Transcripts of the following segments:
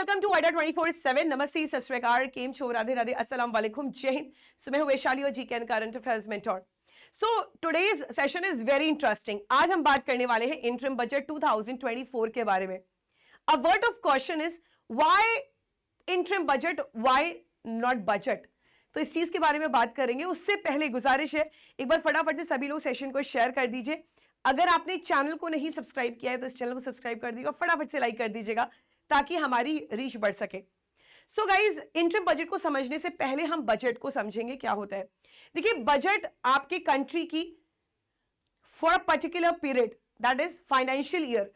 Welcome to वाइडा 24/7। नमस्ते, सत श्री अकाल, केम छो, राधे राधे, अस्सलाम वालेकुम, जय हिंद। सो मैं हूं वैशाली और G can current affairs mentor. So today's session is very interesting. आज हम बात करने वाले हैं इंटरिम बजट 2024 के बारे में। A word of question is why interim budget, why not budget. तो इस चीज के बारे में बात करेंगे। उससे पहले गुजारिश है, एक बार फटाफट से सभी लोग सेशन को शेयर कर दीजिए। अगर आपने चैनल को नहीं सब्सक्राइब किया है तो इस चैनल को सब्सक्राइब कर दीजिएगा, फटाफट से लाइक कर दीजिएगा ताकि हमारी रीच बढ़ सके। सो गाइज, इंटरिम बजट को समझने से पहले हम बजट को समझेंगे क्या होता है। देखिए, बजट आपके कंट्री की for a particular period, that is financial year,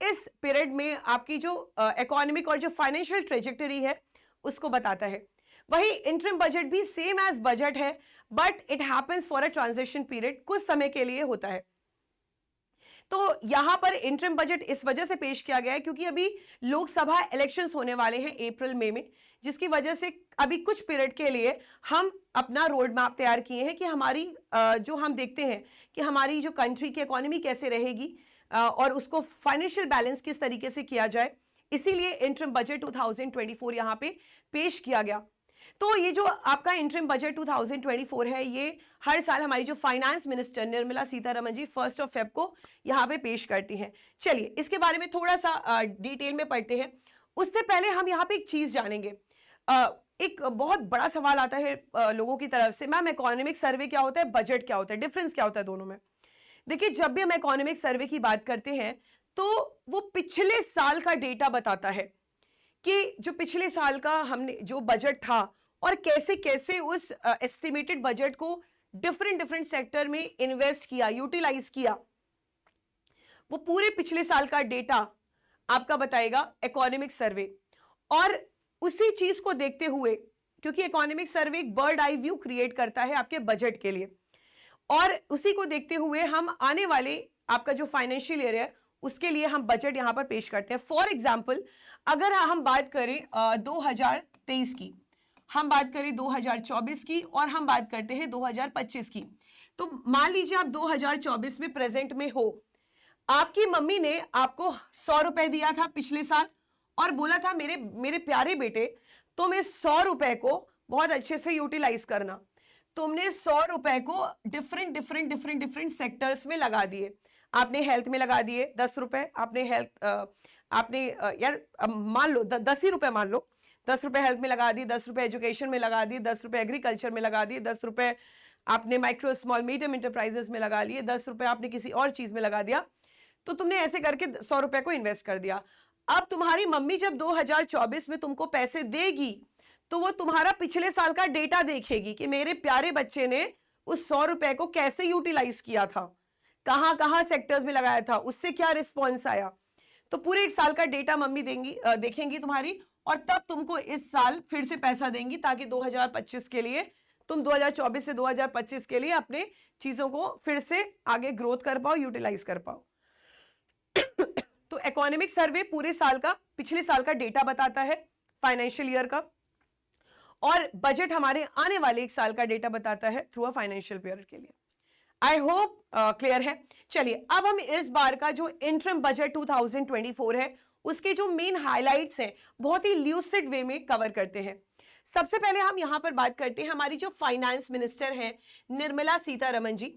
इस पीरियड में आपकी जो इकोनॉमिक और जो फाइनेंशियल ट्रेजेक्टरी है उसको बताता है। वही इंटरिम बजट भी सेम एज बजट है, but it happens for a transition period, कुछ समय के लिए होता है। तो यहां पर इंटरिम बजट इस वजह से पेश किया गया है क्योंकि अभी लोकसभा इलेक्शंस होने वाले हैं अप्रैल मई में, जिसकी वजह से अभी कुछ पीरियड के लिए हम अपना रोड मैप तैयार किए हैं कि हमारी जो हम देखते हैं कि हमारी जो कंट्री की इकोनॉमी कैसे रहेगी और उसको फाइनेंशियल बैलेंस किस तरीके से किया जाए। इसीलिए इंटरिम बजट 2024 यहां पे पेश किया गया। तो ये जो आपका इंटरिम बजट 2024 है, ये हर साल हमारी जो finance minister Nirmala Sitharaman ji 1 Feb को यहां पे पेश करती हैं। चलिए इसके बारे में थोड़ा सा डिटेल में पढ़ते हैं। उससे पहले हम यहां पे एक चीज जानेंगे। एक बहुत बड़ा सवाल आता है लोगों की तरफ से, मैम इकोनॉमिक सर्वे क्या होता है, बजट क्या होता है, डिफरेंस क्या होता है दोनों में। देखिए, जब भी हम इकोनॉमिक सर्वे की बात करते हैं तो वो पिछले साल का डेटा बताता है कि जो पिछले साल का हमने जो बजट था और कैसे कैसे उस एस्टिमेटेड बजट को डिफरेंट सेक्टर में इन्वेस्ट किया, यूटिलाइज किया, वो पूरे पिछले साल का डेटा आपका बताएगा इकोनॉमिक सर्वे। और उसी चीज को देखते हुए, क्योंकि इकोनॉमिक सर्वे एक बर्ड आई व्यू क्रिएट करता है आपके बजट के लिए, और उसी को देखते हुए हम आने वाले आपका जो फाइनेंशियल ईयर है उसके लिए हम बजट यहां पर पेश करते हैं। फॉर एग्जाम्पल, अगर हम बात करें 2023 की, हम बात करें 2024 की और हम बात करते हैं 2025 की, तो मान लीजिए आप 2024 में प्रेजेंट में हो, आपकी मम्मी ने आपको 100 रुपए दिया था पिछले साल और बोला था मेरे प्यारे बेटे, तुम इस 100 रुपए को बहुत अच्छे से यूटिलाइज करना। तुमने 100 रुपए को डिफरेंट सेक्टर्स में लगा दिए। आपने हेल्थ में लगा दिए 10 रुपए, आपने यार मान लो 10 ही रुपए, मान लो 10 रुपए हेल्थ में लगा दिए, 10 रुपए एजुकेशन में लगा दिए, 10 रुपए एग्रीकल्चर में लगा दिए, 10 रुपए आपने माइक्रो स्मॉल मीडियम इंटरप्राइजेस में लगा लिए, 10 रुपए आपने किसी और चीज में लगा दिया। तो तुमने ऐसे करके 100 रुपए को इन्वेस्ट कर दिया। अब तुम्हारी मम्मी जब 2024 में तुमको पैसे देगी तो वो तुम्हारा पिछले साल का डेटा देखेगी कि मेरे प्यारे बच्चे ने उस 100 रुपए को कैसे यूटिलाइज किया था, कहां कहां सेक्टर्स में लगाया था, उससे क्या रिस्पॉन्स आया। तो पूरे एक साल का डेटा मम्मी देखेंगी तुम्हारी, और तब तुमको इस साल फिर से पैसा देंगी ताकि 2025 के लिए तुम 2024 से 2025 के लिए अपने चीजों को फिर से आगे ग्रोथ कर पाओ, यूटिलाइज कर पाओ। तो इकोनॉमिक सर्वे पूरे साल का, पिछले साल का डेटा बताता है फाइनेंशियल ईयर का, और बजट हमारे आने वाले एक साल का डेटा बताता है थ्रू अ फाइनेंशियल पीरियड के लिए। आई होप क्लियर है। चलिए अब हम इस बार का जो इंटरिम बजट 2024 है उसके जो मेन हाइलाइट्स हैं बहुत ही ल्यूसिड वे में कवर करते हैं। सबसे पहले हम यहां पर बात करते हैं हमारी जो फाइनेंस मिनिस्टर हैं निर्मला सीतारमण जी।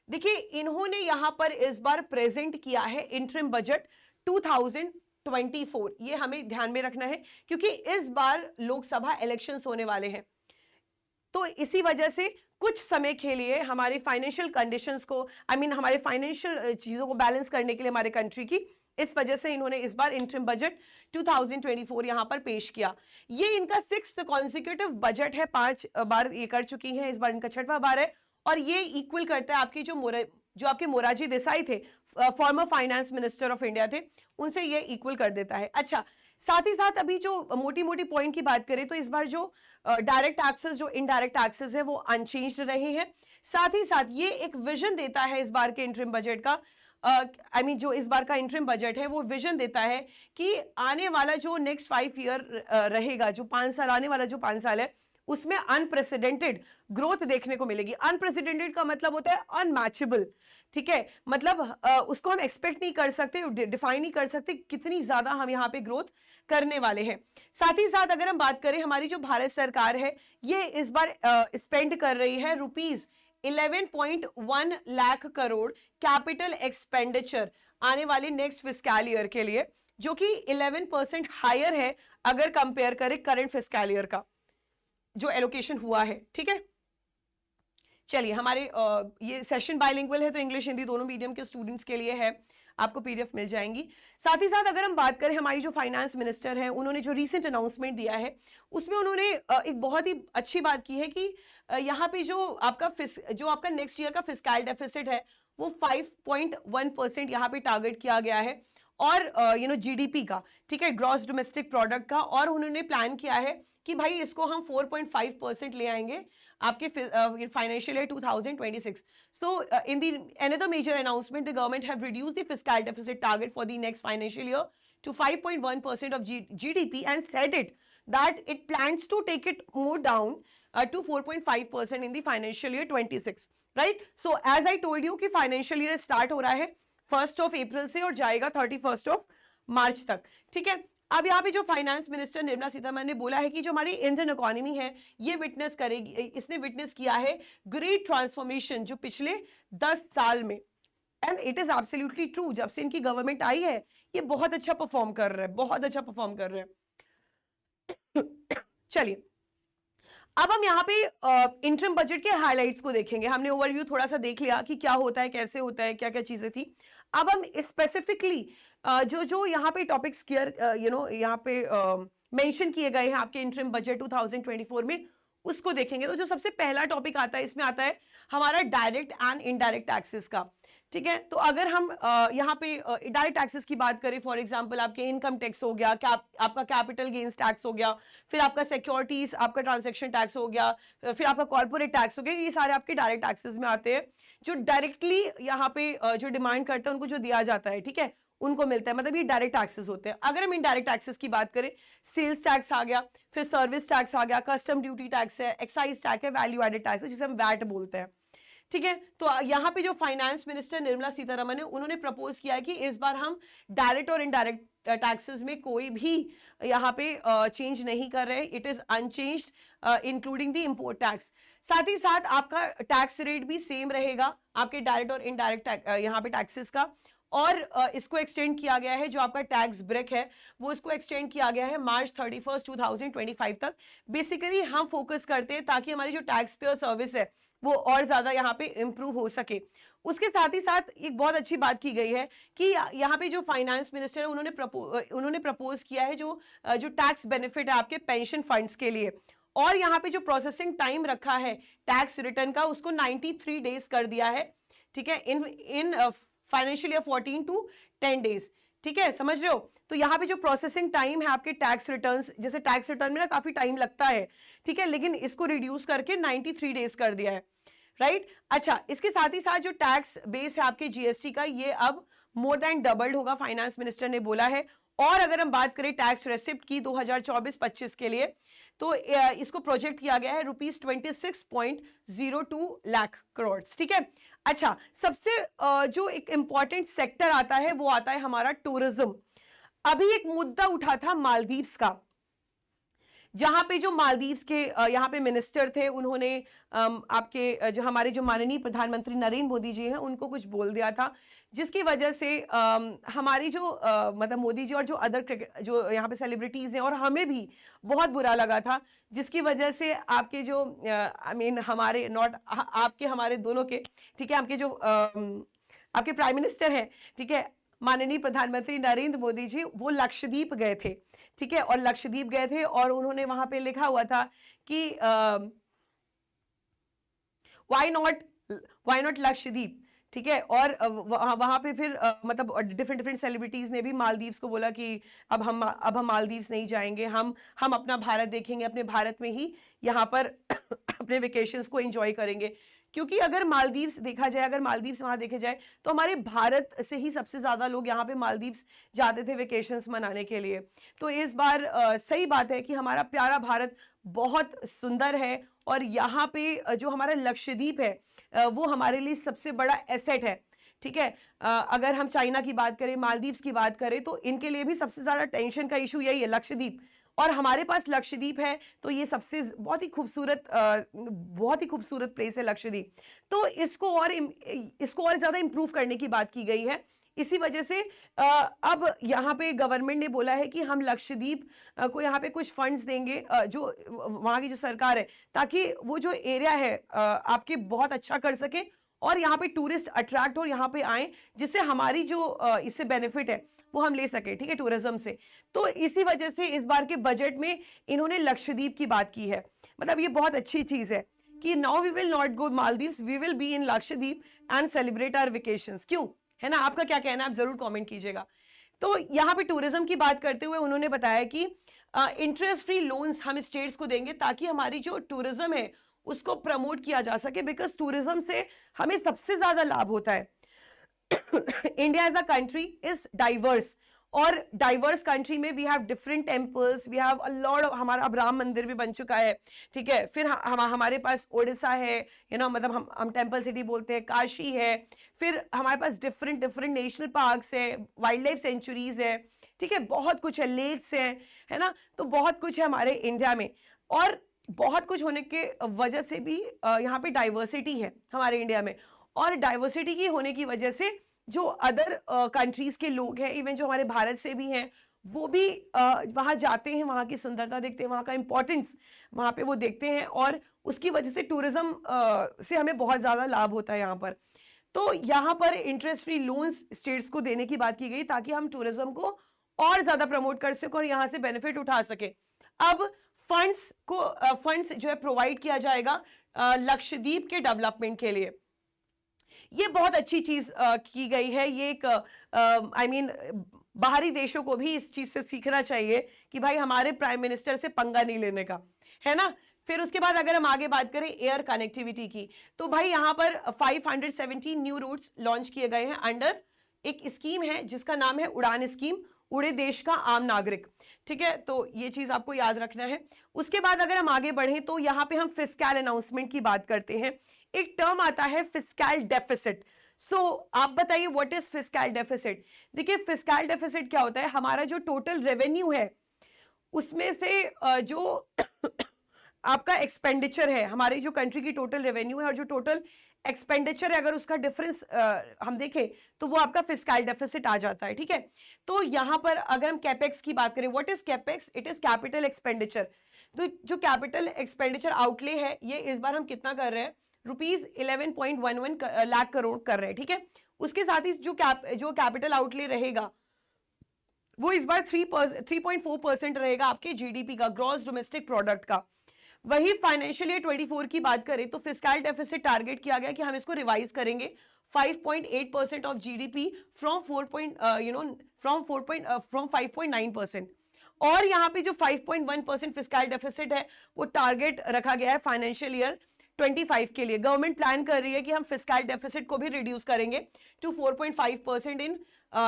देखिए, इन्होंने यहां पर इस बार प्रेजेंट किया है इंटरिम बजट 2024। ये हमें ध्यान में रखना है क्योंकि इस बार लोकसभा इलेक्शंस होने वाले हैं, तो इसी वजह से कुछ समय के लिए हमारी फाइनेंशियल कंडीशंस को, हमारे फाइनेंशियल चीजों को बैलेंस करने के लिए हमारे कंट्री की, इस वजह से इन्होंने इस बार इंटरिम बजट 2024 यहां पर पेश किया। ये इनका 6th कॉन्सिक्यूटिव बजट है, 5 बार ये कर चुकी हैं, इस बार इनका 6वां बार है, और ये इक्वल करता है आपकी जो आपके मोरारजी देसाई थे, former finance minister of India थे, उनसे ये इक्वल कर देता है। अच्छा, साथ ही साथ अभी जो मोटी मोटी पॉइंट की बात करें तो इस बार जो डायरेक्ट टैक्सेस, जो इनडायरेक्ट टैक्सेस है वो अनचेंज्ड रहे हैं। साथ ही साथ ये एक विजन देता है इस बार के इंटरिम बजट का, जो इस बार का इंटरिम बजट है वो विजन देता है कि आने वाला जो नेक्स्ट 5 ईयर रहेगा, जो 5 साल, आने वाला जो 5 साल है उसमें अनप्रेसिडेंटेड ग्रोथ देखने को मिलेगी। अनप्रेसिडेंटेड का मतलब होता है अनमैचेबल, ठीक है, मतलब उसको हम एक्सपेक्ट नहीं कर सकते, डिफाइन नहीं कर सकते कितनी ज्यादा हम यहाँ पे ग्रोथ करने वाले हैं। साथ ही साथ अगर हम बात करें, हमारी जो भारत सरकार है ये इस बार स्पेंड कर रही है rupees 11.1 lakh crore capital expenditure आने वाले नेक्स्ट फिस्कल ईयर के लिए, जो कि 11% हायर है अगर कंपेयर करें करंट फिस्कल ईयर का जो एलोकेशन हुआ है, ठीक है। चलिए, हमारे ये सेशन बाइलिंगुअल है तो इंग्लिश हिंदी दोनों मीडियम के स्टूडेंट्स के लिए है, आपको पीडीएफ मिल जाएंगी। साथ ही साथ अगर हम बात करें, हमारी जो फाइनेंस मिनिस्टर हैं उन्होंने जो रीसेंट अनाउंसमेंट दिया है उसमें उन्होंने एक बहुत ही अच्छी बात की है कि यहाँ पे जो आपका नेक्स्ट ईयर का फिस्कल डेफिसिट है वो 5.1% यहाँ पे टारगेट किया गया है, और जीडीपी का, ठीक है, ग्रॉस डोमेस्टिक प्रोडक्ट का, और उन्होंने प्लान किया है कि भाई इसको हम 4.5% ले आएंगे आपके financial year 2026. So in the another major announcement, the government have reduced the fiscal deficit target for the next financial year to 5.1% of GDP and said that it plans to take it more down to 4.5% in the financial year 26. Right? So as I told you कि financial year start हो रहा है 1st of April से और जाएगा 31st of March तक, ठीक है। अब यहाँ पे जो फाइनेंस मिनिस्टर निर्मला सीतारमण ने बोला है कि जो हमारी इंडियन इकोनॉमी है ये विटनेस करेगी, इसने विटनेस किया है ग्रेट ट्रांसफॉर्मेशन जो पिछले 10 साल में, and it is absolutely true. जब से इनकी गवर्नमेंट आई है ये बहुत अच्छा परफॉर्म कर रहे हैं, बहुत अच्छा परफॉर्म कर रहे हैं। चलिए, अब हम यहाँ पे इंटरम बजट के हाइलाइट्स को देखेंगे। हमने ओवरव्यू थोड़ा सा देख लिया कि क्या होता है, कैसे होता है, क्या क्या चीजें थी। अब हम स्पेसिफिकली जो यहाँ पे टॉपिक्स क्लियर यहाँ पे मेंशन किए गए हैं आपके इंटरम बजट 2024 में, उसको देखेंगे। तो जो सबसे पहला टॉपिक आता है इसमें आता है हमारा डायरेक्ट एंड इनडायरेक्ट टैक्सेस का, ठीक है। तो अगर हम यहाँ पे डायरेक्ट टैक्सेस की बात करें, फॉर एग्जांपल आपके इनकम टैक्स हो गया, आपका कैपिटल गेन्स टैक्स हो गया, फिर आपका सिक्योरिटीज, आपका ट्रांजैक्शन टैक्स हो गया, फिर आपका कॉर्पोरेट टैक्स हो गया, ये सारे आपके डायरेक्ट टैक्सेस में आते हैं जो डायरेक्टली यहाँ पे जो डिमांड करते हैं उनको जो दिया जाता है, ठीक है, उनको मिलता है, मतलब ये डायरेक्ट टैक्सेस होते हैं। अगर हम इनडायरेक्ट टैक्सेस की बात करें, सेल्स टैक्स आ गया, फिर सर्विस टैक्स आ गया, कस्टम ड्यूटी टैक्स है, एक्साइज टैक्स है, वैल्यू एडेड टैक्स है जिसे हम वैट बोलते हैं, ठीक है। तो यहाँ पे जो फाइनेंस मिनिस्टर निर्मला सीतारमण है उन्होंने प्रपोज किया है कि इस बार हम डायरेक्ट और इनडायरेक्ट टैक्सेस में कोई भी यहाँ पे चेंज नहीं कर रहे, it is unchanged including the import tax. साथ ही साथ आपका टैक्स रेट भी सेम रहेगा आपके डायरेक्ट और इनडायरेक्ट यहाँ पे टैक्सेस का, और इसको एक्सटेंड किया गया है, जो आपका टैक्स ब्रेक है वो इसको एक्सटेंड किया गया है मार्च 31, 2025 तक। बेसिकली हम फोकस करते हैं ताकि हमारी जो टैक्स पेयर सर्विस है वो और ज्यादा यहाँ पे इंप्रूव हो सके। उसके साथ ही साथ एक बहुत अच्छी बात की गई है कि यहाँ पे जो फाइनेंस मिनिस्टर है उन्होंने प्रपोज किया है जो टैक्स बेनिफिट है आपके पेंशन फंड्स के लिए, और यहाँ पे जो प्रोसेसिंग टाइम रखा है टैक्स रिटर्न का उसको 93 डेज कर दिया है, ठीक है, in financial year 14 to 10 days, ठीक है, समझ रहे हो। तो यहाँ पे जो प्रोसेसिंग टाइम है आपके टैक्स रिटर्न्स, जैसे टैक्स रिटर्न में ना काफी टाइम लगता है, ठीक है, लेकिन इसको रिड्यूस करके 93 डेज कर दिया है, राइट। अच्छा, इसके साथ ही साथ जो टैक्स बेस है आपके जीएसटी का ये अब मोर देन डबल्ड होगा, फाइनेंस मिनिस्टर ने बोला है। और अगर हम बात करें टैक्स रेसिप्ट की 2024-25 के लिए, तो इसको प्रोजेक्ट किया गया है रुपीज 26.02 लाख करोड़, ठीक है। अच्छा, सबसे जो एक इंपॉर्टेंट सेक्टर आता है वो आता है हमारा टूरिज्म। अभी एक मुद्दा उठा था मालदीव्स का, जहां पे जो मालदीव्स के यहाँ पे मिनिस्टर थे उन्होंने आपके जो हमारे जो माननीय प्रधानमंत्री नरेंद्र मोदी जी हैं उनको कुछ बोल दिया था, जिसकी वजह से हमारी जो मतलब मोदी जी और जो अदर जो यहाँ पे सेलिब्रिटीज ने और हमें भी बहुत बुरा लगा था, जिसकी वजह से आपके जो आई मीन हमारे नॉट आपके हमारे दोनों के, ठीक है, आपके जो आपके प्राइम मिनिस्टर हैं, ठीक है, माननीय प्रधानमंत्री नरेंद्र मोदी जी, वो लक्षद्वीप गए थे, ठीक है, और लक्षद्वीप गए थे और उन्होंने वहां पे लिखा हुआ था कि व्हाई नॉट लक्षद्वीप, ठीक है। और वहां पे फिर मतलब डिफरेंट सेलिब्रिटीज ने भी मालदीव्स को बोला कि अब हम मालदीव्स नहीं जाएंगे, हम अपना भारत देखेंगे, अपने भारत में ही यहाँ पर अपने वेकेशंस को एंजॉय करेंगे। क्योंकि अगर मालदीव्स देखा जाए, अगर मालदीव्स वहां देखे जाए तो हमारे भारत से ही सबसे ज्यादा लोग यहाँ पे मालदीव्स जाते थे वेकेशंस मनाने के लिए। तो इस बार सही बात है कि हमारा प्यारा भारत बहुत सुंदर है और यहाँ पे जो हमारा लक्षद्वीप है वो हमारे लिए सबसे बड़ा एसेट है। ठीक है, अगर हम चाइना की बात करें, मालदीव्स की बात करें, तो इनके लिए भी सबसे ज्यादा टेंशन का इशू यही है, लक्षद्वीप। और हमारे पास लक्षद्वीप है तो ये सबसे बहुत ही खूबसूरत प्लेस है लक्षद्वीप। तो इसको और ज्यादा इंप्रूव करने की बात की गई है। इसी वजह से अब यहाँ पे गवर्नमेंट ने बोला है कि हम लक्षद्वीप को यहाँ पे कुछ फंड्स देंगे, जो वहाँ की जो सरकार है, ताकि वो जो एरिया है आपके बहुत अच्छा कर सके और यहाँ पे टूरिस्ट अट्रैक्ट हो, यहाँ पे आए, जिससे हमारी जो इससे बेनिफिट है वो हम ले सके। ठीक है, टूरिज्म से। तो इसी वजह से इस बार के बजट में इन्होंने लक्षद्वीप की बात की है। मतलब ये बहुत अच्छी चीज है कि now we will not go Maldives, we will be in Lakshadweep and celebrate our vacations. क्यों, है ना? आपका क्या कहना है, आप जरूर कमेंट कीजिएगा। तो यहाँ पे टूरिज्म की बात करते हुए उन्होंने बताया कि इंटरेस्ट फ्री लोन्स हम स्टेट्स को देंगे ताकि हमारी जो टूरिज्म है उसको प्रमोट किया जा सके, बिकॉज टूरिज्म से हमें सबसे ज्यादा लाभ होता है। India as a country is diverse, और डाइवर्स कंट्री में we have different temples, we have a lot of, हमारा अब राम मंदिर भी बन चुका है। ठीक है, फिर हमारे पास ओडिशा है, मतलब हम टेम्पल सिटी बोलते हैं, काशी है, फिर हमारे पास डिफरेंट नेशनल पार्क्स है, वाइल्ड लाइफ सेंचुरीज है। ठीक है, बहुत कुछ है, लेक्स है ना? तो बहुत कुछ है हमारे इंडिया में, और बहुत कुछ होने के वजह से भी यहाँ पे डाइवर्सिटी है हमारे इंडिया में, और डाइवर्सिटी की होने की वजह से जो अदर कंट्रीज के लोग हैं, इवन जो हमारे भारत से भी हैं, वो भी वहाँ जाते हैं, वहाँ की सुंदरता देखते हैं, वहाँ का इंपॉर्टेंस वहाँ पे वो देखते हैं, और उसकी वजह से टूरिज्म से हमें बहुत ज़्यादा लाभ होता है यहाँ पर। तो यहाँ पर इंटरेस्ट फ्री लोन्स स्टेट्स को देने की बात की गई ताकि हम टूरिज्म को और ज़्यादा प्रमोट कर सकें और यहाँ से बेनिफिट उठा सके। अब फंड्स जो है प्रोवाइड किया जाएगा लक्षद्वीप के डेवलपमेंट के लिए। ये बहुत अच्छी चीज की गई है। ये एक बाहरी देशों को भी इस चीज से सीखना चाहिए कि भाई हमारे प्राइम मिनिस्टर से पंगा नहीं लेने का, है ना? फिर उसके बाद अगर हम आगे बात करें एयर कनेक्टिविटी की, तो भाई यहाँ पर 517 न्यू रूट्स लॉन्च किए गए हैं अंडर एक स्कीम है जिसका नाम है उड़ान स्कीम, उड़े देश का आम नागरिक। ठीक है, तो ये चीज आपको याद रखना है। उसके बाद अगर हम आगे बढ़ें तो यहाँ पे हम फिस्कल अनाउंसमेंट की बात करते हैं। एक टर्म आता है फिस्कल डेफिसिट। सो आप बताइए व्हाट इज फिस्कल डेफिसिट? देखिए, फिस्कल डेफिसिट क्या होता है? हमारा जो टोटल रेवेन्यू है उसमें से जो आपका एक्सपेंडिचर है, हमारी जो कंट्री की टोटल रेवेन्यू है और जो टोटल एक्सपेंडिचर है, अगर उसका डिफरेंस हम देखें तो वो आपका फिस्कल डेफिसिट आ जाता है। ठीक है, तो यहाँ पर अगर हम कैपेक्स की बात करें, what is capex? It is capital expenditure. तो जो कैपिटल एक्सपेंडिचर आउटले है, ये इस बार हम कितना कर रहे हैं? रुपीज 11.11 लाख करोड़ कर रहे हैं। ठीक है, उसके साथ ही जो कैपिटल आउटले रहेगा वो इस बार 3.4% रहेगा आपके जीडीपी का, ग्रॉस डोमेस्टिक प्रोडक्ट का। वही फाइनेंशियल ईयर 24 की बात करें तो फिस्कल डेफिसिट टारगेट किया गया कि हम इसको रिवाइज करेंगे 5.8% ऑफ जीडीपी फ्रॉम 5.9%। और यहाँ पे जो 5.1% फिस्कल डेफिसिट है वो टारगेट रखा गया है फाइनेंशियल ईयर 25 के लिए। गवर्नमेंट प्लान कर रही है कि हम फिस्कल डेफिसिट को भी रिड्यूस करेंगे टू 4.5% इन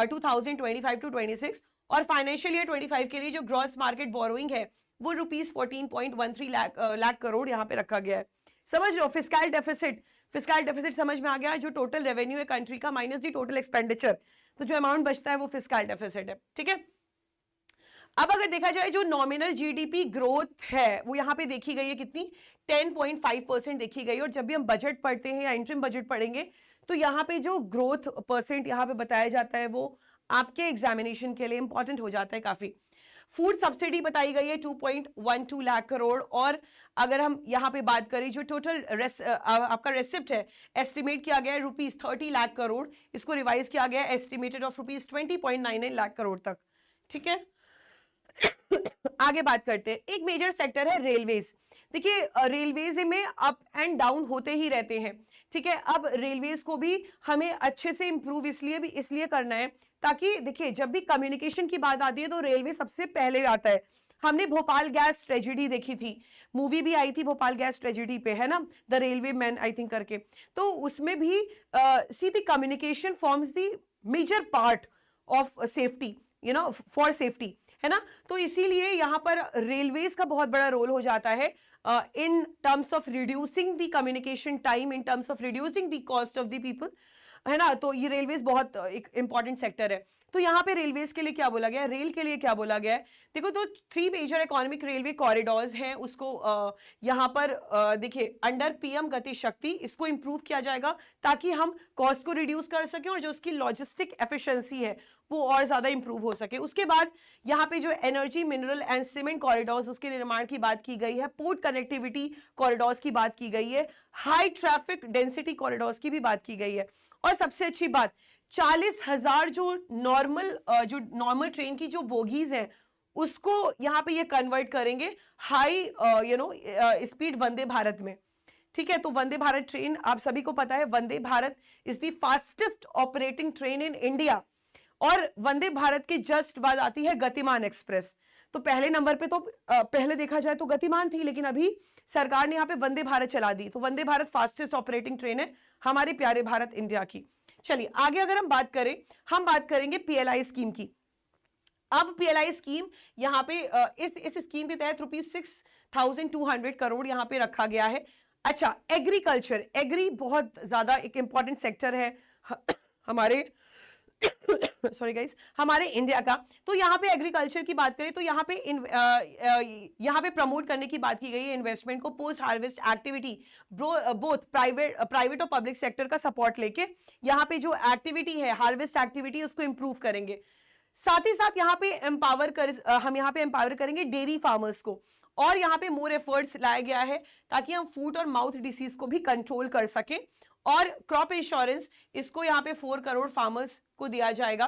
2025 टू 26, और फाइनेंशियल ईयर 25 के लिए जो ग्रॉस मार्केट बोरोइंग है वो रुपीज 14.13 लाख करोड़ यहाँ पे रखा गया है। समझ लो, फिस्कल डेफिसिट समझ में आ गया? जो टोटल रेवेन्यू है कंट्री का माइनस दी टोटल एक्सपेंडिचर, तो जो अमाउंट बचता है वो फिस्कल डेफिसिट है। ठीक है, अब अगर देखा जाए जो नॉमिनल जीडीपी ग्रोथ है वो यहाँ पे देखी गई है कितनी? 10.5% देखी गई। और जब भी हम बजट पढ़ते हैं या इंटरिम बजट पढ़ेंगे तो यहाँ पे जो ग्रोथ परसेंट यहाँ पे बताया जाता है वो आपके एग्जामिनेशन के लिए इंपॉर्टेंट हो जाता है काफी। फूड सब्सिडी बताई गई है 2.12 लाख करोड़। और अगर हम यहाँ पे बात करें जो टोटल आपका रेसिप्ट है एस्टिमेट किया गया है रुपीज 30 लाख करोड़, इसको रिवाइज किया गया है estimated of rupees 20.99 lakh crore तक। ठीक है, आगे बात करते हैं। एक मेजर सेक्टर है रेलवेज। देखिए, रेलवेज में अप एंड डाउन होते ही रहते हैं। ठीक है, अब रेलवेज को भी हमें अच्छे से इंप्रूव इसलिए करना है ताकि देखिए जब भी कम्युनिकेशन की बात आती है तो रेलवे सबसे पहले आता है। हमने भोपाल गैस ट्रेजेडी देखी थी, मूवी भी आई थी भोपाल गैस ट्रेजेडी पे, है ना, the railway man I think करके। तो उसमें भी see the communication forms the major part of safety, you know, for safety, है ना। तो इसीलिए यहाँ पर रेलवेज का बहुत बड़ा रोल हो जाता है in terms of reducing the communication time, in terms of reducing the cost of the people, है ना। तो ये रेलवेज बहुत एक इंपॉर्टेंट सेक्टर है। तो यहाँ पे रेलवेज के लिए क्या बोला गया है, रेल के लिए क्या बोला गया है, देखो तो 3 मेजर इकोनॉमिक रेलवे कॉरिडोर्स हैं, उसको यहाँ पर देखिए अंडर पीएम गति शक्ति इसको इंप्रूव किया जाएगा ताकि हम कॉस्ट को रिड्यूस कर सकें और जो उसकी लॉजिस्टिक एफिशिएंसी है वो और ज्यादा इंप्रूव हो सके। उसके बाद यहाँ पे जो energy, mineral and cement corridors उसके निर्माण की बात की गई है, पोर्ट कनेक्टिविटी कॉरिडोर्स की बात की गई है, हाई ट्रैफिक डेंसिटी कॉरिडोर्स की भी बात की गई है। और सबसे अच्छी बात 40,000 जो नॉर्मल ट्रेन की जो बोगीज हैं उसको यहाँ पे ये कन्वर्ट करेंगे हाई स्पीड वंदे भारत में। ठीक है, तो वंदे भारत ट्रेन आप सभी को पता है, Vande Bharat is the fastest operating train in India. और वंदे भारत के जस्ट बाद आती है गतिमान एक्सप्रेस। तो पहले नंबर पे तो पहले देखा जाए तो गतिमान थी, लेकिन अभी सरकार ने यहाँ पे वंदे भारत चला दी। तो Vande Bharat fastest operating train है हमारे प्यारे भारत इंडिया की। चलिए आगे अगर हम बात करें, हम बात करेंगे पीएलआई स्कीम की। अब पीएलआई स्कीम यहाँ पे इस स्कीम के तहत ₹6,200 करोड़ यहाँ पे रखा गया है। अच्छा, एग्रीकल्चर, एग्री बहुत ज्यादा एक इंपॉर्टेंट सेक्टर है हमारे सॉरी गाइस, हमारे इंडिया का। तो यहाँ पे एग्रीकल्चर की बात करें तो यहाँ पे प्रमोट करने की बात की गई है इन्वेस्टमेंट को, post harvest activity both private और पब्लिक सेक्टर का सपोर्ट लेके यहाँ पे जो एक्टिविटी है हार्वेस्ट एक्टिविटी उसको इंप्रूव करेंगे। साथ ही साथ हम यहाँ पे एम्पावर करेंगे डेयरी फार्मर्स को, और यहाँ पे मोर एफर्ट्स लाया गया है ताकि हम फूट और माउथ डिसीज को भी कंट्रोल कर सके। और क्रॉप इंश्योरेंस इसको यहाँ पे 4 करोड़ फार्मर्स को दिया जाएगा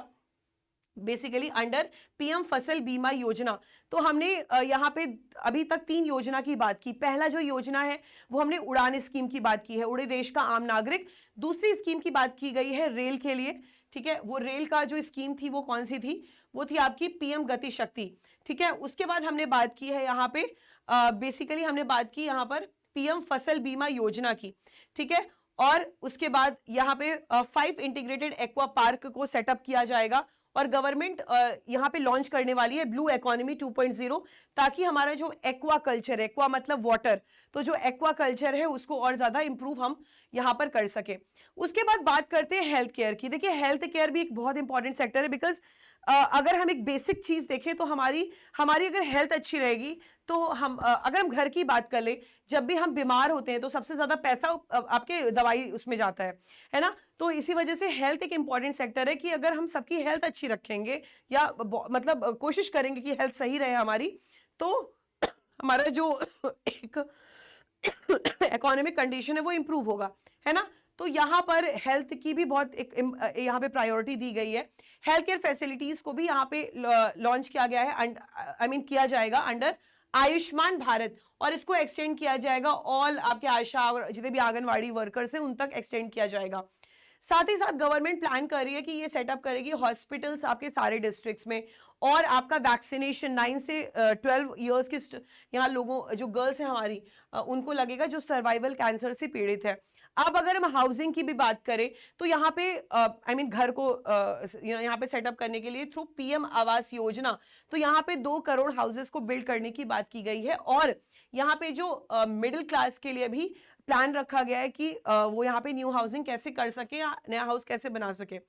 बेसिकली अंडर पीएम फसल बीमा योजना। तो हमने यहाँ पे अभी तक 3 योजना की बात की। पहला जो योजना है वो हमने उड़ान स्कीम की बात की है, उड़े देश का आम नागरिक। दूसरी स्कीम की बात की गई है रेल के लिए, ठीक है। वो रेल का जो स्कीम थी वो कौन सी थी, वो थी आपकी पीएम गति शक्ति, ठीक है। उसके बाद हमने बात की है यहाँ पे बेसिकली हमने बात की यहाँ पर पीएम फसल बीमा योजना की, ठीक है। और उसके बाद यहाँ पे 5 इंटीग्रेटेड एक्वा पार्क को सेटअप किया जाएगा और गवर्नमेंट यहाँ पे लॉन्च करने वाली है ब्लू इकोनॉमी 2.0, ताकि हमारा जो एक्वा कल्चर है, एक्वा मतलब वाटर, तो जो एक्वा कल्चर है उसको और ज्यादा इंप्रूव हम यहाँ पर कर सके। उसके बाद बात करते हैं हेल्थ केयर की। देखिए हेल्थ केयर भी एक बहुत इंपॉर्टेंट सेक्टर है, बिकॉज अगर हम एक बेसिक चीज देखें तो हमारी अगर हेल्थ अच्छी रहेगी तो अगर हम घर की बात कर ले, जब भी हम बीमार होते हैं तो सबसे ज्यादा पैसा आपके दवाई उसमें जाता है ना। तो इसी वजह से हेल्थ एक इंपॉर्टेंट सेक्टर है कि अगर हम सबकी हेल्थ अच्छी रखेंगे या मतलब कोशिश करेंगे कि हेल्थ सही रहे हमारी, तो हमारा जो एक इकोनॉमिक कंडीशन है वो इंप्रूव होगा, है ना। तो यहाँ पर हेल्थ की भी बहुत एक यहाँ पे प्रायोरिटी दी गई है। हेल्थ केयर फैसिलिटीज को भी यहाँ पे लॉन्च किया गया है, किया जाएगा अंडर आयुष्मान भारत, और इसको एक्सटेंड किया जाएगा ऑल आपके आशा और जितने भी आंगनवाड़ी वर्कर्स हैं उन तक एक्सटेंड किया जाएगा। साथ ही साथ गवर्नमेंट प्लान कर रही है कि ये सेटअप करेगी हॉस्पिटल्स आपके सारे डिस्ट्रिक्ट्स में, और आपका वैक्सीनेशन 9 से 12 इयर्स के यहाँ लोगों जो गर्ल्स हैं हमारी उनको लगेगा जो सर्वाइवल कैंसर से पीड़ित है। अब अगर हम हाउसिंग की भी बात करें तो यहाँ पे घर को यहाँ पे सेटअप करने के लिए थ्रू पीएम आवास योजना, तो यहाँ पे 2 करोड़ हाउसेस को बिल्ड करने की बात की गई है। और यहाँ पे जो मिडिल क्लास के लिए भी प्लान रखा गया है कि वो यहाँ पे न्यू हाउसिंग कैसे कर सके या नया हाउस कैसे बना सके।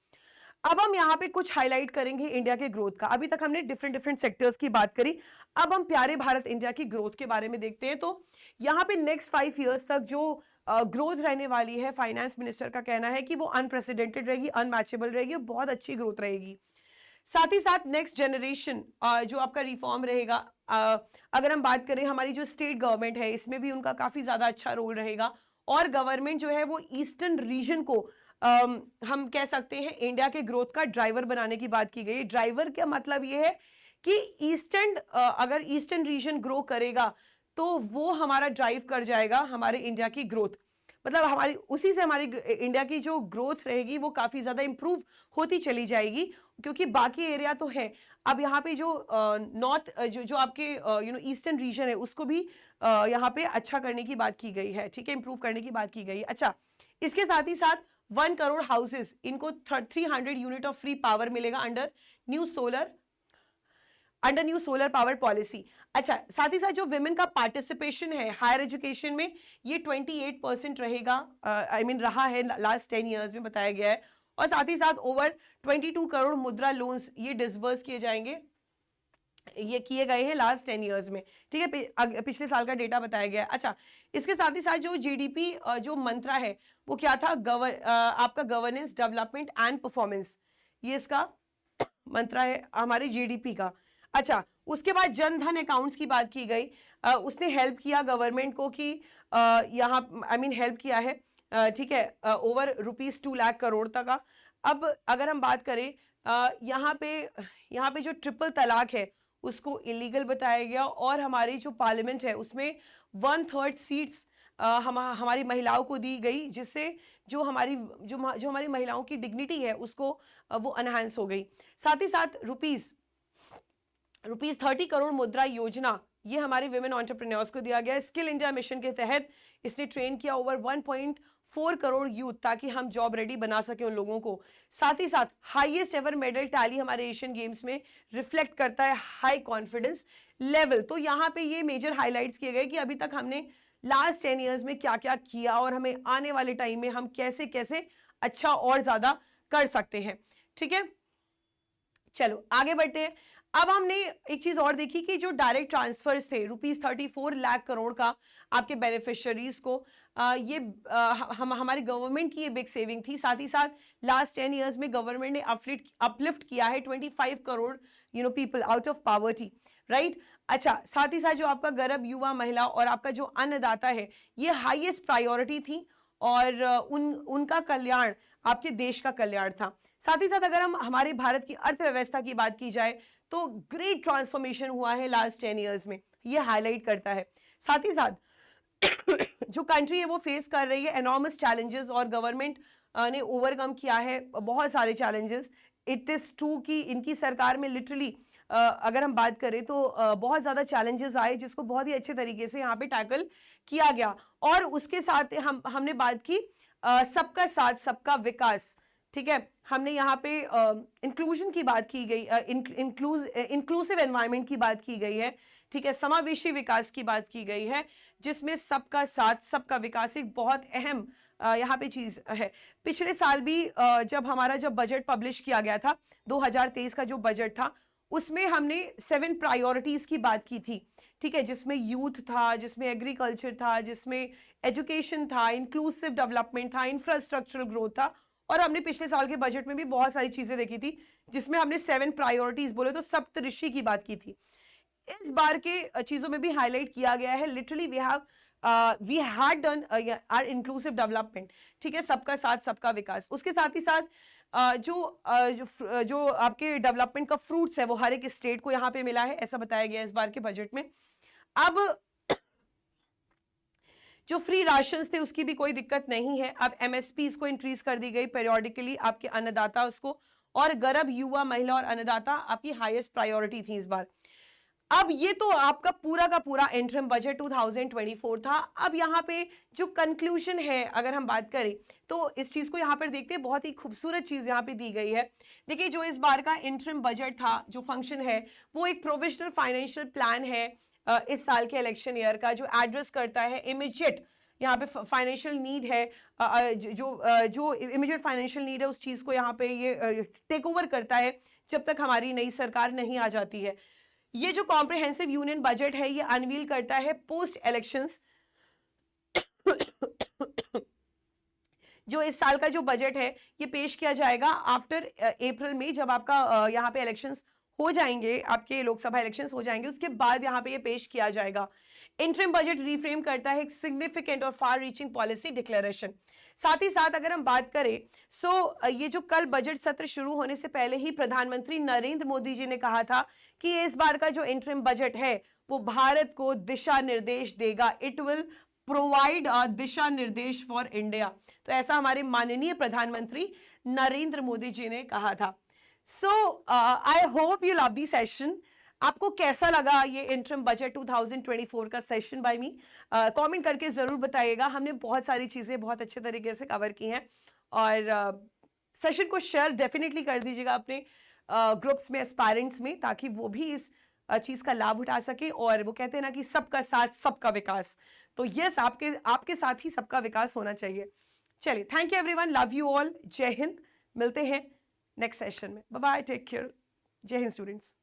अब हम यहाँ पे कुछ हाईलाइट करेंगे इंडिया के ग्रोथ का। अभी तक हमने डिफरेंट सेक्टर्स की बात करी, अब हम प्यारे भारत इंडिया की ग्रोथ के बारे में देखते हैं। तो यहाँ पे नेक्स्ट 5 इयर्स तक जो ग्रोथ रहने वाली है, फाइनेंस मिनिस्टर का कहना है कि वो अनप्रेसिडेंटेड रहेगी, अनमैचेबल रहेगी, बहुत अच्छी ग्रोथ रहेगी। साथ ही साथ नेक्स्ट जनरेशन जो आपका रिफॉर्म रहेगा, अगर हम बात करें हमारी जो स्टेट गवर्नमेंट है इसमें भी उनका काफी ज्यादा अच्छा रोल रहेगा। और गवर्नमेंट जो है वो ईस्टर्न रीजन को हम कह सकते हैं इंडिया के ग्रोथ का ड्राइवर बनाने की बात की गई। ड्राइवर का मतलब ये है कि अगर ईस्टर्न रीजन ग्रो करेगा तो वो हमारा ड्राइव कर जाएगा हमारे इंडिया की ग्रोथ। मतलब हमारी उसी से हमारी इंडिया की जो ग्रोथ रहेगी वो काफ़ी ज़्यादा इंप्रूव होती चली जाएगी, क्योंकि बाकी एरिया तो है। अब यहाँ पे जो नॉर्थ जो जो आपके ईस्टर्न रीजन है उसको भी यहाँ पे अच्छा करने की बात की गई है, ठीक है, इंप्रूव करने की बात की गई है। अच्छा, इसके साथ ही साथ 1 करोड़ हाउसेस, इनको 300 यूनिट ऑफ फ्री पावर मिलेगा under new solar power policy. अच्छा, साथ ही साथ जो विमेन का पार्टिसिपेशन है हायर एजुकेशन में, ये 28% रहेगा, आई मीन रहा है लास्ट 10 ईयर्स में, बताया गया है। और साथ ही साथ ओवर 22 करोड़ मुद्रा लोन्स ये डिसबर्स किए जाएंगे, ये किए गए हैं लास्ट 10 ईयर्स में, ठीक है, पिछले साल का डेटा बताया गया है। अच्छा, इसके साथ ही साथ जो जीडीपी जो मंत्रा है वो क्या था, आपका गवर्नेंस, डेवलपमेंट एंड परफॉर्मेंस, ये इसका मंत्रा है हमारे जीडीपी का। अच्छा, उसके बाद जन धन अकाउंट्स की बात की गई, उसने हेल्प किया गवर्नमेंट को कि यहाँ आई मीन हेल्प किया है, ठीक है, ओवर ₹2 लाख करोड़ तक का। अब अगर हम बात करें यहाँ पे जो ट्रिपल तलाक है उसको इलीगल बताया गया, और हमारी जो पार्लियामेंट है उसमें 1/3 सीट्स हमारी महिलाओं को दी गई, जिससे जो हमारी महिलाओं की डिग्निटी है उसको वो एनहांस हो गई। साथ ही साथ रुपीस 30 करोड़ मुद्रा योजना, ये हमारे विमेन एंटरप्रेन्योर्स को दिया गया। स्किल इंडिया मिशन के तहत इसने ट्रेन किया ओवर 1.4 करोड़ यूथ, ताकि हम जॉब रेडी बना सके उन लोगों को। साथ ही साथ हाईएस्ट एवर मेडल टैली हमारे एशियन गेम्स में रिफ्लेक्ट करता है हाई कॉन्फिडेंस लेवल। तो यहाँ पे ये मेजर हाईलाइट्स किए गए कि अभी तक हमने लास्ट 10 ईयर्स में क्या क्या किया, और हमें आने वाले टाइम में हम कैसे कैसे अच्छा और ज्यादा कर सकते हैं, ठीक है। चलो आगे बढ़ते हैं। अब हमने एक चीज और देखी कि जो डायरेक्ट ट्रांसफर्स थे ₹34 लाख करोड़ का आपके बेनिफिशियरीज को, ये हमारी गवर्नमेंट की ये बिग सेविंग थी। साथ ही साथ लास्ट 10 ईयर्स में गवर्नमेंट ने अपलिफ्ट किया है 25 crore people out of poverty, right. अच्छा, साथ ही साथ जो आपका गरीब युवा, महिला और आपका जो अन्नदाता है, ये हाईएस्ट प्रायोरिटी थी, और उनका कल्याण आपके देश का कल्याण था। साथ ही साथ अगर हम हमारे भारत की अर्थव्यवस्था की बात की जाए तो ग्रेट ट्रांसफॉर्मेशन हुआ है लास्ट 10 ईयर्स में, ये हाईलाइट करता है। साथ ही साथ जो कंट्री है वो फेस कर रही है एनॉर्मस चैलेंजेस, और गवर्नमेंट ने ओवरकम किया है बहुत सारे चैलेंजेस। इट इज ट्रू कि इनकी सरकार में लिटरली अगर हम बात करें तो बहुत ज़्यादा चैलेंजेस आए, जिसको बहुत ही अच्छे तरीके से यहाँ पे टैकल किया गया। और उसके साथ हमने बात की सबका साथ सबका विकास, ठीक है। हमने यहाँ पे इंक्लूजन की बात की गई, इंक्लूसिव एनवायरनमेंट की बात की गई है, ठीक है, समावेशी विकास की बात की गई है, जिसमें सबका साथ सबका विकास एक बहुत अहम यहाँ पे चीज है। पिछले साल भी जब बजट पब्लिश किया गया था 2023 का जो बजट था, उसमें हमने 7 प्रायोरिटीज की बात की थी, ठीक है, जिसमें यूथ था, जिसमें एग्रीकल्चर था, जिसमें एजुकेशन था, इंक्लूसिव डेवलपमेंट था, इंफ्रास्ट्रक्चरल ग्रोथ था। और हमने पिछले साल के बजट में भी बहुत सारी चीजें देखी थी, जिसमें हमने 7 प्रायोरिटीज बोले तो सप्तऋषि की बात की थी। इस बार के चीजों में भी हाईलाइट किया गया है, literally we had done our inclusive development, ठीक है, सबका साथ सबका विकास। उसके साथ ही साथ जो आपके डेवलपमेंट का फ्रूट्स है वो हर एक स्टेट को यहाँ पे मिला है, ऐसा बताया गया है इस बार के बजट में। अब जो फ्री राशंस थे उसकी भी कोई दिक्कत नहीं है, अब एमएसपी इसको इंक्रीज कर दी गई पेरियोडिकली, आपके अन्नदाता उसको, और गरीब युवा, महिला और अन्नदाता आपकी हाईएस्ट प्रायोरिटी थी इस बार। अब ये तो आपका पूरा का पूरा इंटरिम बजट 2024 था। अब यहाँ पे जो कंक्लूजन है अगर हम बात करें तो इस चीज को यहाँ पर देखते हैं, बहुत ही खूबसूरत चीज यहाँ पे दी गई है। देखिए, जो इस बार का इंटरिम बजट था, जो फंक्शन है, वो एक प्रोविजनल फाइनेंशियल प्लान है इस साल के इलेक्शन ईयर का, जो एड्रेस करता है इमीडिएट यहाँ पे फाइनेंशियल नीड है, जो इमीडिएट फाइनेंशियल नीड है उस चीज को यहाँ पे ये टेक ओवर करता है जब तक हमारी नई सरकार नहीं आ जाती है। ये जो कॉम्प्रिहेंसिव यूनियन बजट है ये अनवील करता है पोस्ट इलेक्शंस जो इस साल का जो बजट है ये पेश किया जाएगा आफ्टर अप्रैल में, जब आपका यहाँ पे इलेक्शंस हो जाएंगे, आपके लोकसभा इलेक्शंस हो जाएंगे, उसके बाद यहाँ पे ये पेश किया जाएगा। इंटरिम बजट रिफ्रेम करता है एक सिग्निफिकेंट और फार रीचिंग पॉलिसी डिक्लेरेशन। साथ ही साथ अगर हम बात करें ये जो कल बजट सत्र शुरू होने से पहले ही प्रधानमंत्री नरेंद्र मोदी जी ने कहा था कि इस बार का जो इंटरिम बजट है वो भारत को दिशा निर्देश देगा, इट विल प्रोवाइड दिशा निर्देश फॉर इंडिया। तो ऐसा हमारे माननीय प्रधानमंत्री नरेंद्र मोदी जी ने कहा था। So I hope you love the session. आपको कैसा लगा ये इंटरिम बजट 2024 का सेशन बाय मी? कमेंट करके जरूर बताइएगा। हमने बहुत सारी चीजें बहुत अच्छे तरीके से कवर की हैं, और सेशन को शेयर डेफिनेटली कर दीजिएगा अपने ग्रुप्स में, एस्पायरेंट्स में, ताकि वो भी इस चीज का लाभ उठा सके। और वो कहते हैं ना कि सबका साथ सबका विकास, तो यस, आपके साथ ही सबका विकास होना चाहिए। चलिए, thank you everyone, love you all, जय हिंद। मिलते हैं नेक्स्ट सेशन में, बाय बाय, टेक केयर, जय हिंद स्टूडेंट्स।